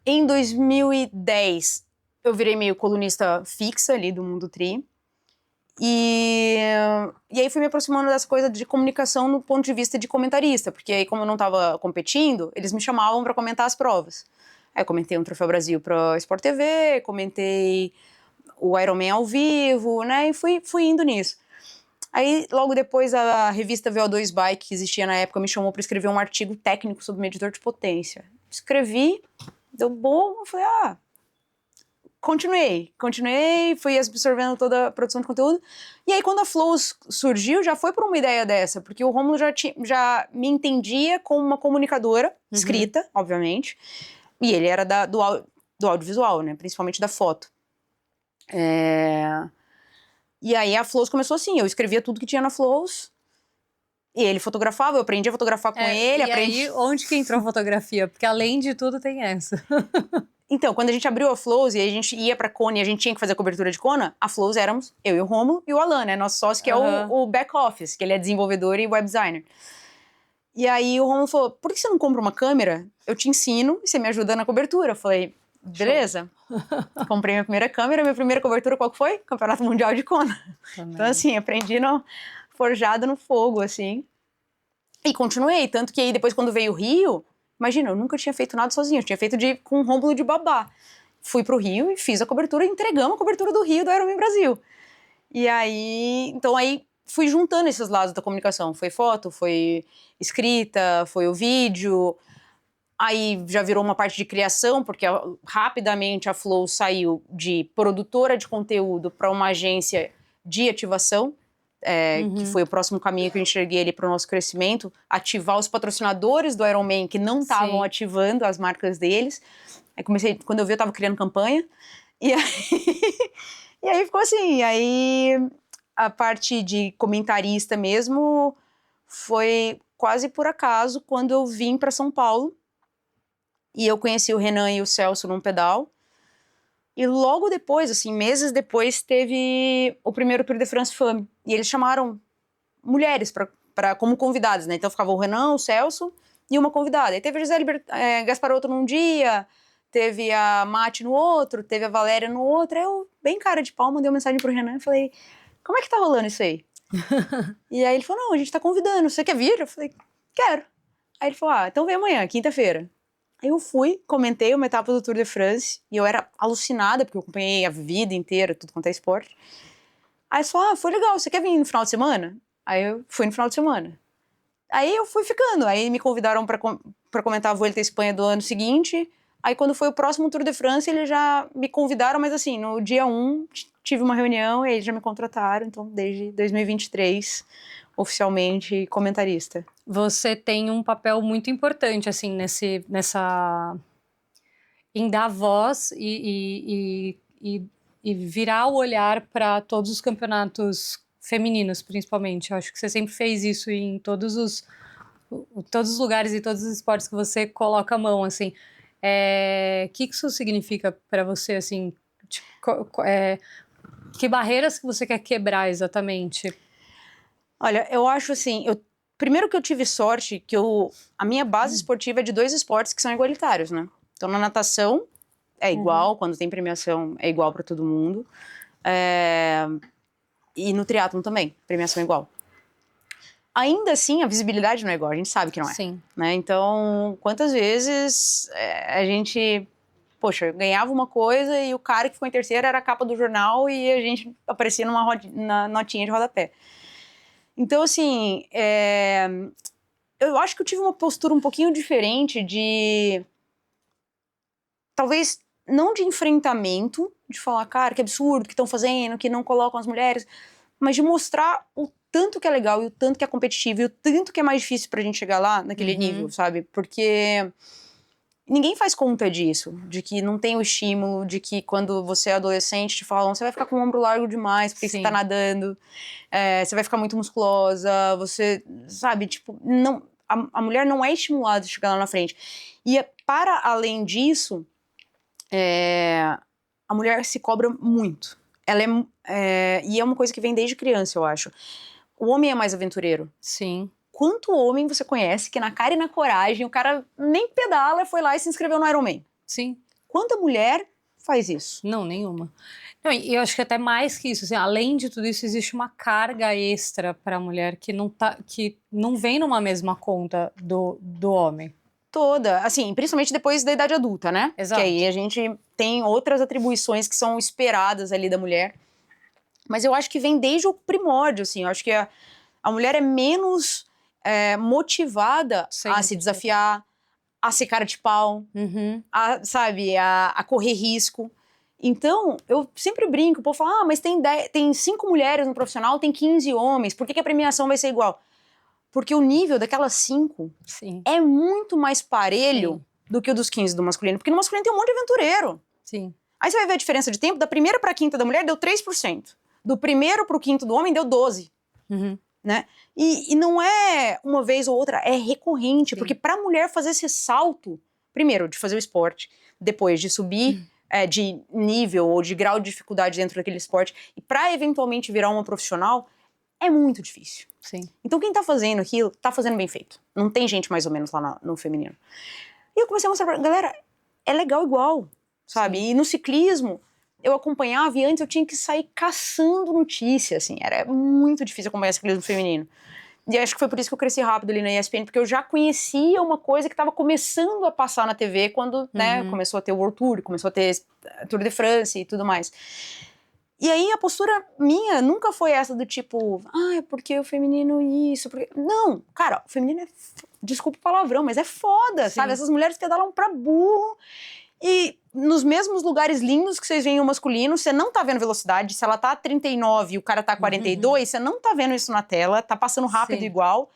Em 2010, eu virei meio colunista fixa ali do Mundo Tri. E aí fui me aproximando das coisas de comunicação no ponto de vista de comentarista, porque aí como eu não estava competindo, eles me chamavam para comentar as provas. Aí eu comentei um Troféu Brasil para Sport TV, comentei o Ironman ao vivo, né, e fui indo nisso. Aí logo depois a revista VO2 Bike, que existia na época, me chamou para escrever um artigo técnico sobre medidor de potência. Escrevi, deu bom, eu falei, Continuei, fui absorvendo toda a produção de conteúdo. E aí, quando a Flows surgiu, já foi por uma ideia dessa, porque o Rômulo já me entendia como uma comunicadora, escrita, obviamente, e ele era do audiovisual, né, principalmente da foto. E aí a Flows começou assim, eu escrevia tudo que tinha na Flows, e ele fotografava, eu aprendi a fotografar com ele. E aí, onde que entrou a fotografia? Porque além de tudo tem essa. Então, quando a gente abriu a Flows e a gente ia pra Kona e a gente tinha que fazer a cobertura de Kona, a Flows éramos eu e o Rômulo e o Alan, né? Nosso sócio, que é o back office, que ele é desenvolvedor e web designer. E aí o Rômulo falou, por que você não compra uma câmera? Eu te ensino e você me ajuda na cobertura. Eu falei, beleza. Comprei minha primeira câmera, minha primeira cobertura qual que foi? Campeonato Mundial de Kona. Também. Então assim, aprendi forjado no fogo, assim. E continuei, tanto que aí depois quando veio o Rio... Imagina, eu nunca tinha feito nada sozinha, eu tinha feito com um Rômulo de babá. Fui pro Rio e fiz a cobertura, entregamos a cobertura do Rio do Ironman Brasil. E aí, então aí fui juntando esses lados da comunicação. Foi foto, foi escrita, foi o vídeo. Aí já virou uma parte de criação, porque rapidamente a Flow saiu de produtora de conteúdo para uma agência de ativação. Que foi o próximo caminho que eu enxerguei ali para o nosso crescimento, ativar os patrocinadores do Ironman que não estavam ativando as marcas deles. Aí comecei, quando eu vi, eu estava criando campanha, e aí ficou assim. E aí a parte de comentarista mesmo foi quase por acaso quando eu vim para São Paulo e eu conheci o Renan e o Celso num pedal. E logo depois, assim, meses depois, teve o primeiro Tour de France Femme. E eles chamaram mulheres como convidadas, né? Então ficava o Renan, o Celso e uma convidada. E teve a Gisele Gasparotto num dia, teve a Mati no outro, teve a Valéria no outro. Aí eu, bem cara de pau, mandei uma mensagem pro Renan e falei, como é que tá rolando isso aí? E aí ele falou, não, a gente tá convidando, você quer vir? Eu falei, quero. Aí ele falou, então vem amanhã, quinta-feira. Aí eu fui, comentei uma etapa do Tour de France, e eu era alucinada, porque eu acompanhei a vida inteira, tudo quanto é esporte. Aí ele falou, foi legal, você quer vir no final de semana? Aí eu fui no final de semana. Aí eu fui ficando, aí me convidaram pra comentar a Vuelta à Espanha do ano seguinte. Aí quando foi o próximo Tour de France, eles já me convidaram, mas assim, no dia 1 tive uma reunião e eles já me contrataram, então desde 2023, oficialmente comentarista. Você tem um papel muito importante, assim, em dar voz e virar o olhar para todos os campeonatos femininos, principalmente. Eu acho que você sempre fez isso em todos os lugares e todos os esportes que você coloca a mão, assim. Que isso significa para você, assim? Que barreiras que você quer quebrar exatamente? Olha, eu acho assim, primeiro que eu tive sorte que a minha base esportiva é de 2 esportes que são igualitários, né? Então na natação é igual, quando tem premiação é igual para todo mundo. E no triatlon também, premiação é igual. Ainda assim, a visibilidade não é igual, a gente sabe que não é. Sim. Né? Então, quantas vezes a gente... Poxa, ganhava uma coisa e o cara que ficou em terceiro era a capa do jornal e a gente aparecia na notinha de rodapé. Então, assim, eu acho que eu tive uma postura um pouquinho diferente de... Talvez não de enfrentamento, de falar, cara, que absurdo, que estão fazendo, que não colocam as mulheres, mas de mostrar o tanto que é legal e o tanto que é competitivo e o tanto que é mais difícil pra gente chegar lá naquele nível, sabe? Porque ninguém faz conta disso, de que não tem o estímulo, de que quando você é adolescente te falam, você vai ficar com o ombro largo demais porque você tá nadando, você vai ficar muito musculosa, você, sabe, tipo, não, a mulher não é estimulada a chegar lá na frente. E para além disso, a mulher se cobra muito. Ela e é uma coisa que vem desde criança, eu acho. O homem é mais aventureiro. Sim. Quanto homem você conhece que na cara e na coragem o cara nem pedala, foi lá e se inscreveu no Ironman? Sim. Quanta mulher faz isso? Não, nenhuma. Não, e eu acho que até mais que isso, assim, além de tudo isso, existe uma carga extra para a mulher que não vem numa mesma conta do homem. Toda, assim, principalmente depois da idade adulta, né? Exato. Que aí a gente tem outras atribuições que são esperadas ali da mulher. Mas eu acho que vem desde o primórdio, assim. Eu acho que a mulher é menos motivada a se desafiar, a ser cara de pau, a correr risco. Então, eu sempre brinco, o povo fala, mas tem 5 mulheres no profissional, tem 15 homens, por que a premiação vai ser igual? Porque o nível daquelas 5 é muito mais parelho do que o dos 15 do masculino, porque no masculino tem um monte de aventureiro. Sim. Aí você vai ver a diferença de tempo, da primeira pra quinta da mulher deu 3%, do primeiro pro quinto do homem deu 12%. Né? E não é uma vez ou outra, é recorrente, porque pra mulher fazer esse salto, primeiro, de fazer o esporte, depois de subir de nível ou de grau de dificuldade dentro daquele esporte, e pra eventualmente virar uma profissional, é muito difícil. Sim. Então quem tá fazendo aquilo, tá fazendo bem feito. Não tem gente mais ou menos lá no feminino. E eu comecei a mostrar pra galera, é legal igual, sabe? Sim. E no ciclismo, eu acompanhava e antes eu tinha que sair caçando notícia, assim. Era muito difícil acompanhar ciclismo feminino. E acho que foi por isso que eu cresci rápido ali na ESPN, porque eu já conhecia uma coisa que estava começando a passar na TV quando, né, começou a ter o World Tour, começou a ter Tour de France e tudo mais. E aí a postura minha nunca foi essa do tipo, é porque o feminino isso, porque... Não, cara, o feminino desculpa o palavrão, mas é foda, sim, sabe? Essas mulheres pedalam pra burro e nos mesmos lugares lindos que vocês veem o masculino, você não tá vendo velocidade, se ela tá a 39 e o cara tá a 42, você não tá vendo isso na tela, tá passando rápido igual.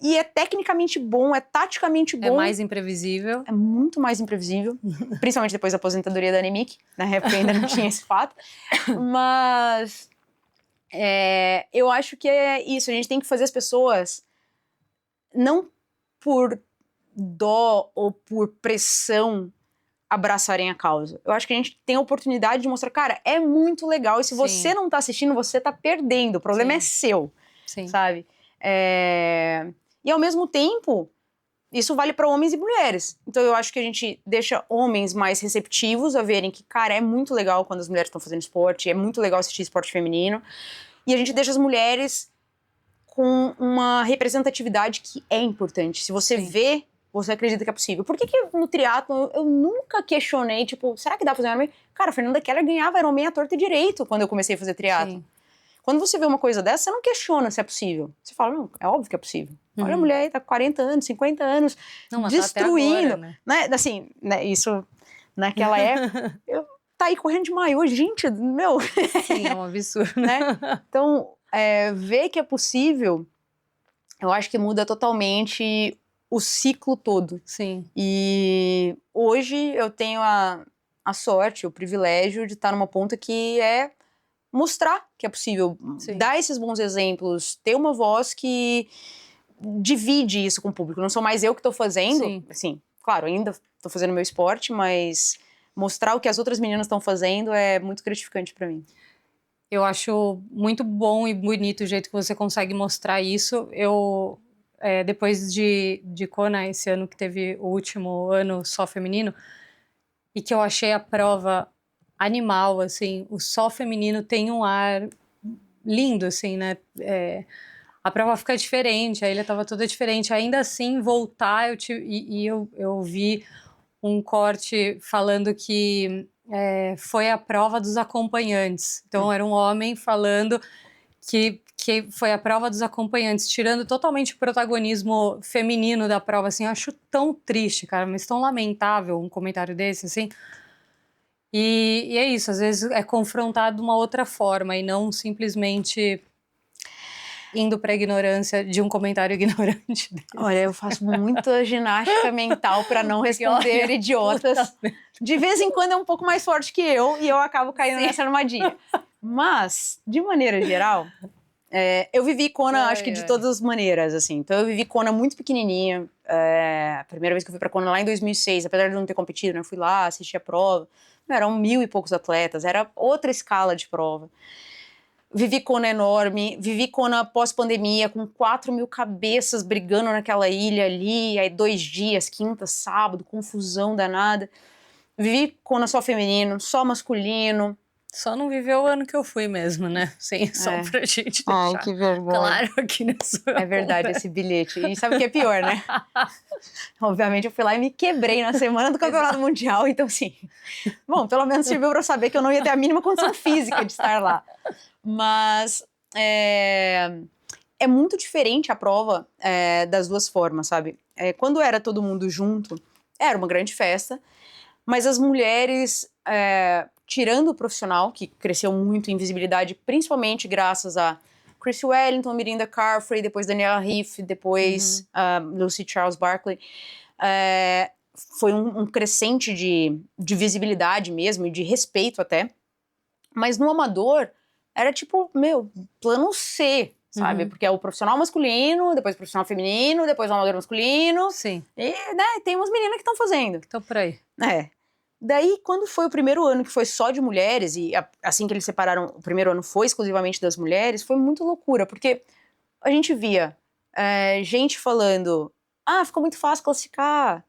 E é tecnicamente bom, é taticamente bom. É mais imprevisível. É muito mais imprevisível, principalmente depois da aposentadoria da Annemiek. Na época ainda não tinha esse fato. Mas eu acho que é isso, a gente tem que fazer as pessoas não por dó ou por pressão abraçarem a causa. Eu acho que a gente tem a oportunidade de mostrar, cara, é muito legal e se você não tá assistindo, você tá perdendo, o problema é seu, sabe? E ao mesmo tempo, isso vale para homens e mulheres. Então eu acho que a gente deixa homens mais receptivos a verem que, cara, é muito legal quando as mulheres estão fazendo esporte, é muito legal assistir esporte feminino. E a gente deixa as mulheres com uma representatividade que é importante. Se você vê, você acredita que é possível. Por que no triatlo eu nunca questionei, tipo, será que dá pra fazer Ironman? Cara, a Fernanda Keller ganhava Ironman à torta e direito quando eu comecei a fazer triatlo. Quando você vê uma coisa dessa, você não questiona se é possível. Você fala, não, é óbvio que é possível. Olha a mulher aí, tá com 40 anos, 50 anos, destruindo. Tá agora, né? Assim, né, isso naquela época, tá aí correndo de maiô, gente, meu. Sim, é um absurdo. Né? Então, ver que é possível, eu acho que muda totalmente o ciclo todo. Sim. E hoje eu tenho a sorte, o privilégio de estar numa ponta que é mostrar que é possível, dar esses bons exemplos, ter uma voz que divide isso com o público. Não sou mais eu que estou fazendo, assim, claro, ainda estou fazendo meu esporte, mas mostrar o que as outras meninas estão fazendo é muito gratificante para mim. Eu acho muito bom e bonito o jeito que você consegue mostrar isso. Eu, depois de Kona, esse ano que teve o último ano só feminino, e que eu achei a prova animal, assim, o só feminino tem um ar lindo, assim, né? A prova fica diferente, a ilha estava toda diferente. Ainda assim, voltar, eu vi um corte falando que foi a prova dos acompanhantes. Então, era um homem falando que foi a prova dos acompanhantes, tirando totalmente o protagonismo feminino da prova, assim. Eu acho tão triste, cara, mas tão lamentável um comentário desse, assim. E é isso, às vezes é confrontado de uma outra forma e não simplesmente... indo pra ignorância de um comentário ignorante dele. Olha, eu faço muita ginástica mental para não responder idiotas. De vez em quando é um pouco mais forte que eu e eu acabo caindo nessa armadilha. Mas, de maneira geral, eu vivi Kona, acho que de todas as maneiras, assim. Então, eu vivi Kona muito pequenininha. A primeira vez que eu fui pra Kona lá em 2006, apesar de não ter competido, né, eu fui lá, assisti a prova. Eram 1.000 e poucos atletas, era outra escala de prova. Vivi Kona enorme, vivi Kona pós-pandemia, com 4.000 cabeças brigando naquela ilha ali, aí 2 dias, quinta, sábado, confusão danada. Vivi Kona só feminino, só masculino. Só não viveu o ano que eu fui mesmo, né? Sim, só pra gente deixar que vergonha. claro aqui nessa É verdade, esse bilhete. E sabe o que é pior, né? Obviamente eu fui lá e me quebrei na semana do Campeonato Mundial, então assim... Bom, pelo menos serviu pra eu saber que eu não ia ter a mínima condição física de estar lá. Mas é muito diferente a prova das duas formas, sabe? Quando era todo mundo junto, era uma grande festa, mas as mulheres, tirando o profissional, que cresceu muito em visibilidade, principalmente graças a Chrissy Wellington, Mirinda Carfrae, depois Daniela Ryf, depois Lucy Charles Barkley, foi um crescente de visibilidade mesmo, e de respeito até. Mas no amador, era tipo, plano C, sabe? Porque é o profissional masculino, depois o profissional feminino, depois o amador masculino. Sim. E, né, tem umas meninas que estão fazendo. Então, por aí. Daí, quando foi o primeiro ano que foi só de mulheres, e assim que eles separaram, o primeiro ano foi exclusivamente das mulheres, foi muito loucura, porque a gente via gente falando, ficou muito fácil classificar.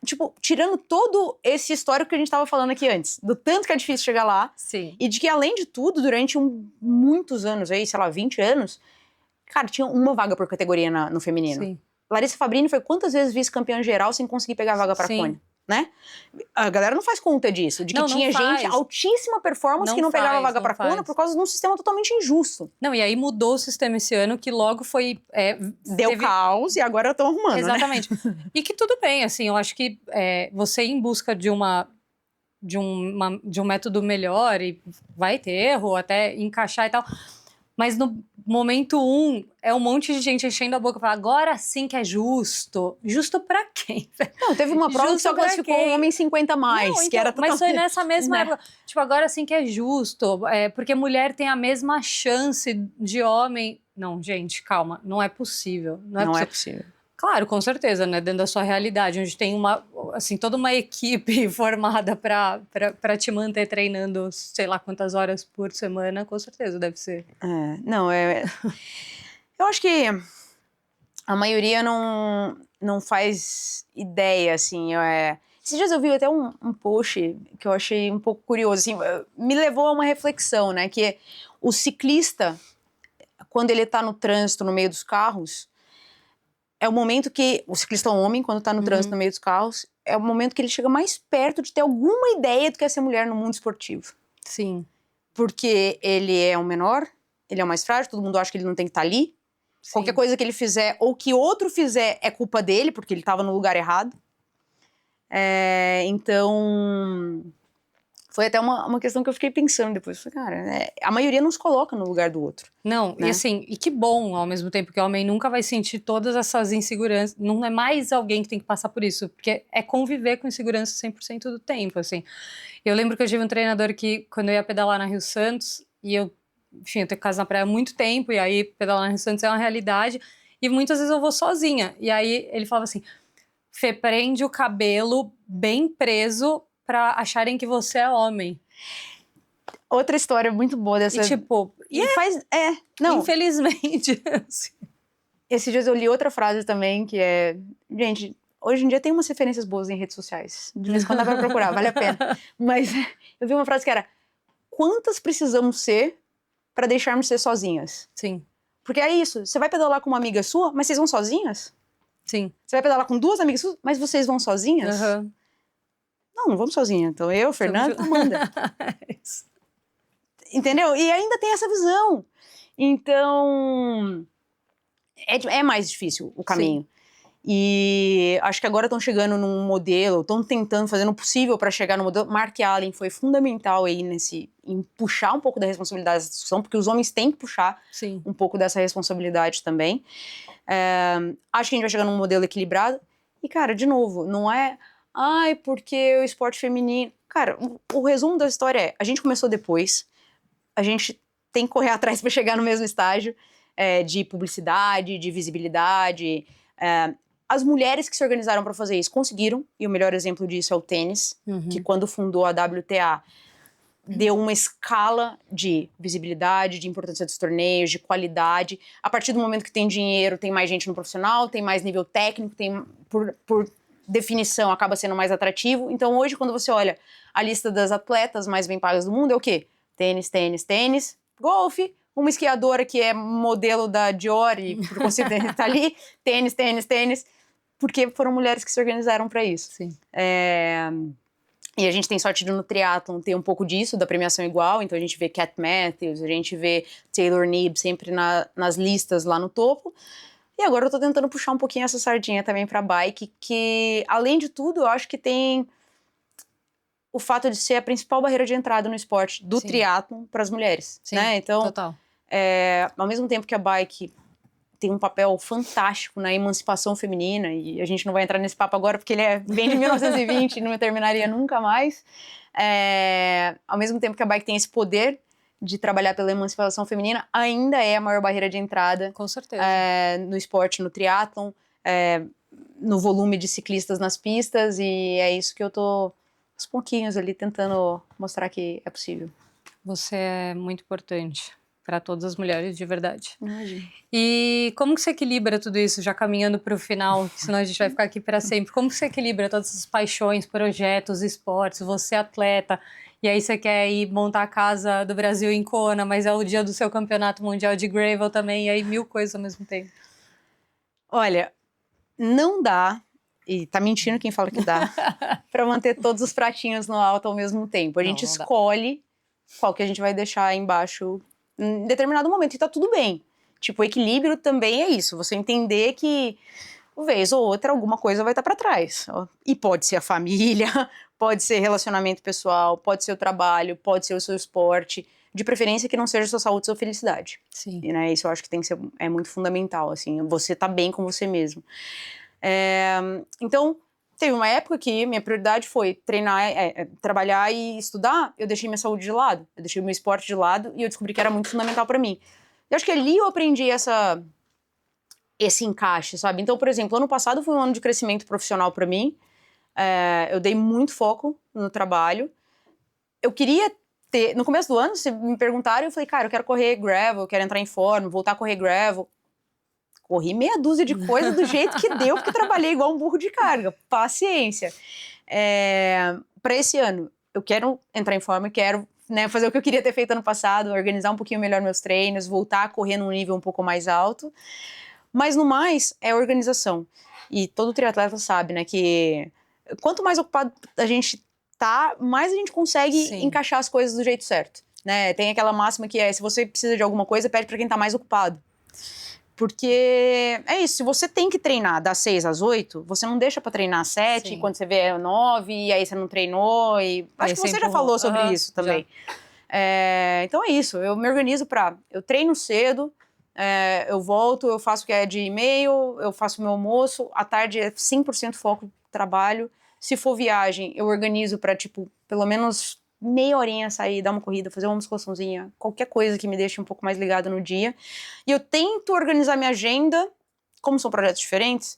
Tipo, tirando todo esse histórico que a gente estava falando aqui antes, do tanto que é difícil chegar lá. Sim. E de que, além de tudo, durante muitos anos aí, sei lá, 20 anos, cara, tinha uma vaga por categoria no feminino. Sim. Larissa Fabrini foi quantas vezes vice-campeã geral sem conseguir pegar a vaga pra Kona, né? A galera não faz conta disso, de que tinha gente altíssima performance que não pegava a vaga pra Kona por causa de um sistema totalmente injusto. Não, e aí mudou o sistema esse ano, que logo foi... Deu caos e agora estão arrumando, exatamente. Né? E que tudo bem, assim, eu acho que você ir em busca de um método melhor, e vai ter erro, até encaixar e tal... Mas no momento 1, é um monte de gente enchendo a boca e falando, agora sim que é justo. Justo pra quem? Não, teve uma prova que só classificou um homem 50 a mais, não, então, que era totalmente... Mas foi nessa mesma época. Tipo, agora sim que é justo, porque mulher tem a mesma chance de homem. Não, gente, calma, não é possível. Não é possível. Claro, com certeza, né? Dentro da sua realidade, onde tem toda uma equipe formada para te manter treinando, sei lá quantas horas por semana, com certeza deve ser. Eu acho que a maioria não faz ideia, assim. Esses dias eu vi até um post que eu achei um pouco curioso, assim, me levou a uma reflexão, né? Que o ciclista, quando ele tá no trânsito, no meio dos carros, é o momento que o ciclista homem, quando tá no trânsito no meio dos carros, é o momento que ele chega mais perto de ter alguma ideia do que é ser mulher no mundo esportivo. Sim. Porque ele é um menor, ele é o mais frágil, todo mundo acha que ele não tem que estar ali. Sim. Qualquer coisa que ele fizer ou que outro fizer é culpa dele, porque ele tava no lugar errado. Então, foi até uma questão que eu fiquei pensando depois. Falei, cara, a maioria não se coloca no lugar do outro. Não, né? E assim, e que bom ao mesmo tempo que o homem nunca vai sentir todas essas inseguranças. Não é mais alguém que tem que passar por isso, porque é conviver com insegurança 100% do tempo, assim. Eu lembro que eu tive um treinador que, quando eu ia pedalar na Rio Santos, e eu tenho casa na praia há muito tempo, e aí pedalar na Rio Santos é uma realidade, e muitas vezes eu vou sozinha. E aí ele falava assim, Fê, prende o cabelo bem preso pra acharem que você é homem. Outra história muito boa dessa... E tipo... não. Infelizmente. Assim. Esses dias eu li outra frase também, que é... Gente, hoje em dia tem umas referências boas em redes sociais. De vez em quando dá pra procurar, vale a pena. Mas eu vi uma frase que era... Quantas precisamos ser pra deixarmos ser sozinhas? Sim. Porque é isso. Você vai pedalar com uma amiga sua, mas vocês vão sozinhas? Sim. Você vai pedalar com 2 amigas suas, mas vocês vão sozinhas? Uhum. Não vamos sozinha. Então eu, Fernanda, Amanda. Entendeu? E ainda tem essa visão. Então, é mais difícil o caminho. Sim. E acho que agora estão chegando num modelo, estão tentando, fazendo o possível para chegar no modelo. Mark Allen foi fundamental aí em puxar um pouco da responsabilidade dessa discussão, porque os homens têm que puxar um pouco dessa responsabilidade também. Acho que a gente vai chegar num modelo equilibrado. E, cara, de novo, não é... Ai, porque o esporte feminino... Cara, o resumo da história é, a gente começou depois, a gente tem que correr atrás para chegar no mesmo estágio de publicidade, de visibilidade. As mulheres que se organizaram para fazer isso conseguiram, e o melhor exemplo disso é o tênis, que quando fundou a WTA, deu uma escala de visibilidade, de importância dos torneios, de qualidade. A partir do momento que tem dinheiro, tem mais gente no profissional, tem mais nível técnico, tem, por definição, acaba sendo mais atrativo. Então hoje, quando você olha a lista das atletas mais bem pagas do mundo, é o quê? Tênis, tênis, tênis, golfe, uma esquiadora que é modelo da Dior e por conseguinte tá ali, tênis, tênis, tênis, porque foram mulheres que se organizaram para isso. Sim. E a gente tem sorte de no triatlon ter um pouco disso, da premiação igual, então a gente vê Cat Matthews, a gente vê Taylor Knibb sempre nas listas lá no topo. E agora eu tô tentando puxar um pouquinho essa sardinha também pra bike, que além de tudo eu acho que tem o fato de ser a principal barreira de entrada no esporte do triatlon para as mulheres, né? Então, total. Ao mesmo tempo que a bike tem um papel fantástico na emancipação feminina, e a gente não vai entrar nesse papo agora porque ele vem de 1920 e não terminaria nunca mais, ao mesmo tempo que a bike tem esse poder de trabalhar pela emancipação feminina, ainda é a maior barreira de entrada. Com certeza. No esporte, no triatlon, no volume de ciclistas nas pistas, e é isso que eu tô aos pouquinhos ali tentando mostrar que é possível. Você é muito importante para todas as mulheres, de verdade. Imagina. E como que você equilibra tudo isso, já caminhando para o final, senão a gente vai ficar aqui para sempre? Como que você equilibra todas essas paixões, projetos, esportes, você é atleta, e aí você quer ir montar a casa do Brasil em Kona, mas é o dia do seu campeonato mundial de gravel também, e aí 1000 coisas ao mesmo tempo. Olha, não dá, e tá mentindo quem fala que dá, para manter todos os pratinhos no alto ao mesmo tempo. A gente escolhe qual que a gente vai deixar embaixo em determinado momento, e tá tudo bem. Tipo, o equilíbrio também é isso, você entender que, vez ou outra, alguma coisa vai estar para trás. E pode ser a família, pode ser relacionamento pessoal, pode ser o trabalho, pode ser o seu esporte, de preferência que não seja sua saúde e sua felicidade. Sim. E, né, isso eu acho que tem que ser, muito fundamental, assim, você tá bem com você mesmo. Então, teve uma época que minha prioridade foi treinar, trabalhar e estudar. Eu deixei minha saúde de lado, eu deixei meu esporte de lado e eu descobri que era muito fundamental para mim. Eu acho que ali eu aprendi esse encaixe, sabe? Então, por exemplo, ano passado foi um ano de crescimento profissional para mim. Eu dei muito foco no trabalho. Eu queria ter... No começo do ano, se me perguntaram, eu falei, cara, eu quero correr gravel, eu quero entrar em forma, voltar a correr gravel. Corri meia dúzia de coisas do jeito que deu, porque trabalhei igual um burro de carga. Paciência. Para esse ano, eu quero entrar em forma, quero, né, fazer o que eu queria ter feito ano passado, organizar um pouquinho melhor meus treinos, voltar a correr num nível um pouco mais alto. Mas no mais, é organização. E todo triatleta sabe, né, que quanto mais ocupado a gente tá, mais a gente consegue encaixar as coisas do jeito certo. Né? Tem aquela máxima que se você precisa de alguma coisa, pede para quem tá mais ocupado. Porque é isso, se você tem que treinar das 6 às 8, você não deixa pra treinar às 7, quando você vê 9, e aí você não treinou, e acho que você já falou sobre isso também. Então é isso, eu me organizo eu treino cedo, eu volto, eu faço o que é de e-mail, eu faço meu almoço, à tarde é 100% foco no trabalho. Se for viagem, eu organizo pra, tipo, pelo menos meia horinha sair, dar uma corrida, fazer uma musculaçãozinha, qualquer coisa que me deixe um pouco mais ligada no dia. E eu tento organizar minha agenda, como são projetos diferentes,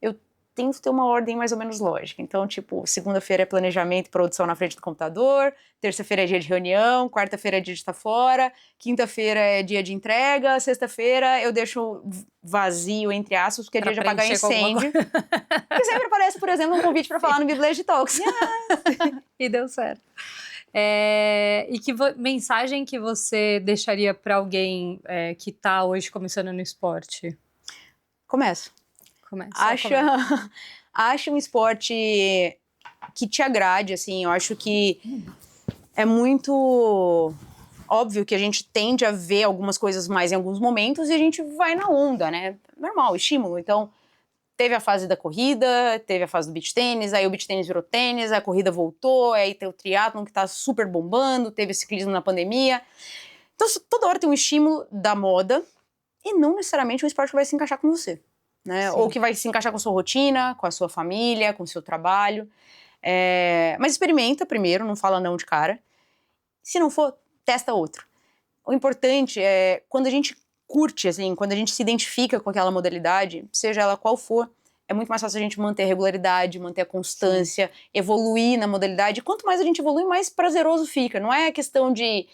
eu tento ter uma ordem mais ou menos lógica. Então, tipo, segunda-feira é planejamento e produção na frente do computador, terça-feira é dia de reunião, quarta-feira é dia de estar fora, quinta-feira é dia de entrega, sexta-feira eu deixo vazio, entre aspas, porque é dia de apagar incêndio. E sempre aparece, por exemplo, um convite para falar no Village Talks. E deu certo. E que mensagem que você deixaria para alguém que está hoje começando no esporte? Começa. Acha um esporte que te agrade, assim. Eu acho que é muito óbvio que a gente tende a ver algumas coisas mais em alguns momentos e a gente vai na onda, né? Normal, estímulo. Então, teve a fase da corrida, teve a fase do beach tênis, aí o beach tênis virou tênis, a corrida voltou, aí tem o triatlon que tá super bombando, teve o ciclismo na pandemia. Então, toda hora tem um estímulo da moda e não necessariamente um esporte que vai se encaixar com você, né? Sim. Ou que vai se encaixar com a sua rotina, com a sua família, com o seu trabalho. Mas experimenta primeiro, não fala não de cara. Se não for, testa outro. O importante é, quando a gente curte, assim, quando a gente se identifica com aquela modalidade, seja ela qual for, é muito mais fácil a gente manter a regularidade, manter a constância, evoluir na modalidade. Quanto mais a gente evolui, mais prazeroso fica. Não é questão de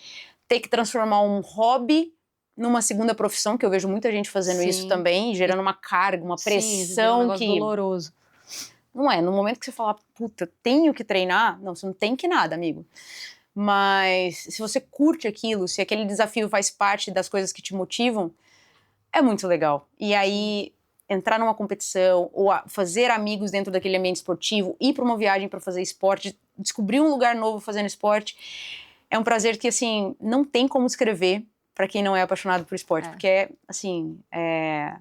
ter que transformar um hobby numa segunda profissão, que eu vejo muita gente fazendo isso também, gerando uma carga, uma pressão um negócio doloroso. Não é, no momento que você fala, puta, tenho que treinar, não, você não tem que nada, amigo. Mas se você curte aquilo, se aquele desafio faz parte das coisas que te motivam, é muito legal. E aí, entrar numa competição, ou fazer amigos dentro daquele ambiente esportivo, ir para uma viagem para fazer esporte, descobrir um lugar novo fazendo esporte, é um prazer que, assim, não tem como descrever para quem não é apaixonado por esporte. Porque, assim, é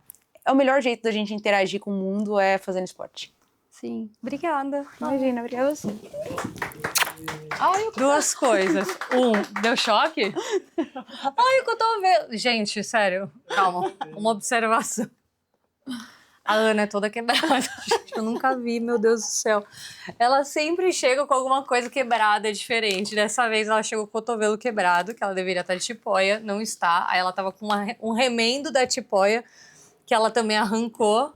o melhor jeito da gente interagir com o mundo é fazendo esporte. Sim, obrigada. Imagina, obrigada a você. Ai, duas coisas. Deu choque? Ai, o cotovelo. Gente, sério, calma. Uma observação. A Ana é toda quebrada, gente. Eu nunca vi, meu Deus do céu. Ela sempre chega com alguma coisa quebrada, diferente. Dessa vez ela chegou com o cotovelo quebrado, que ela deveria estar de tipóia, não está. Aí ela tava com um remendo da tipóia, que ela também arrancou.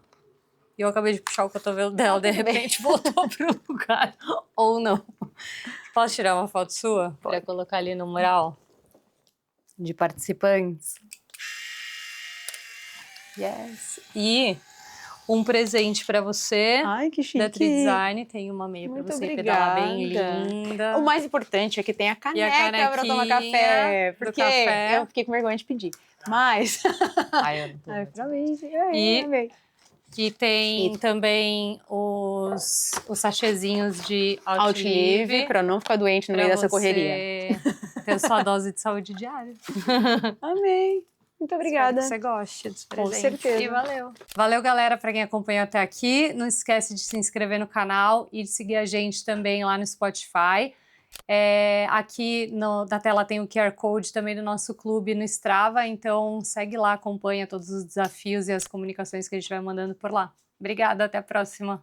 E eu acabei de puxar o cotovelo dela, de repente voltou pro lugar. Ou não. Posso tirar uma foto sua? Pra colocar ali no mural de participantes? Yes. E um presente pra você. Ai, que chique. Da Tri Design. Tem uma meia pra você pedalar bem linda. O mais importante é que tem a caneca pra tomar café. Porque eu fiquei com vergonha de pedir. Mas... Ai, eu não Ai, pra mim. Amei. Que tem também os sachêzinhos de Outlive. Pra não ficar doente no meio dessa correria. Ter sua dose de saúde diária. Amei. Muito obrigada. Espero que você goste desse presente. Com certeza. E valeu. Valeu, galera, pra quem acompanhou até aqui. Não esquece de se inscrever no canal e de seguir a gente também lá no Spotify. Aqui na tela tem o QR Code também do nosso clube no Strava, então segue lá, acompanha todos os desafios e as comunicações que a gente vai mandando por lá. Obrigada, até a próxima!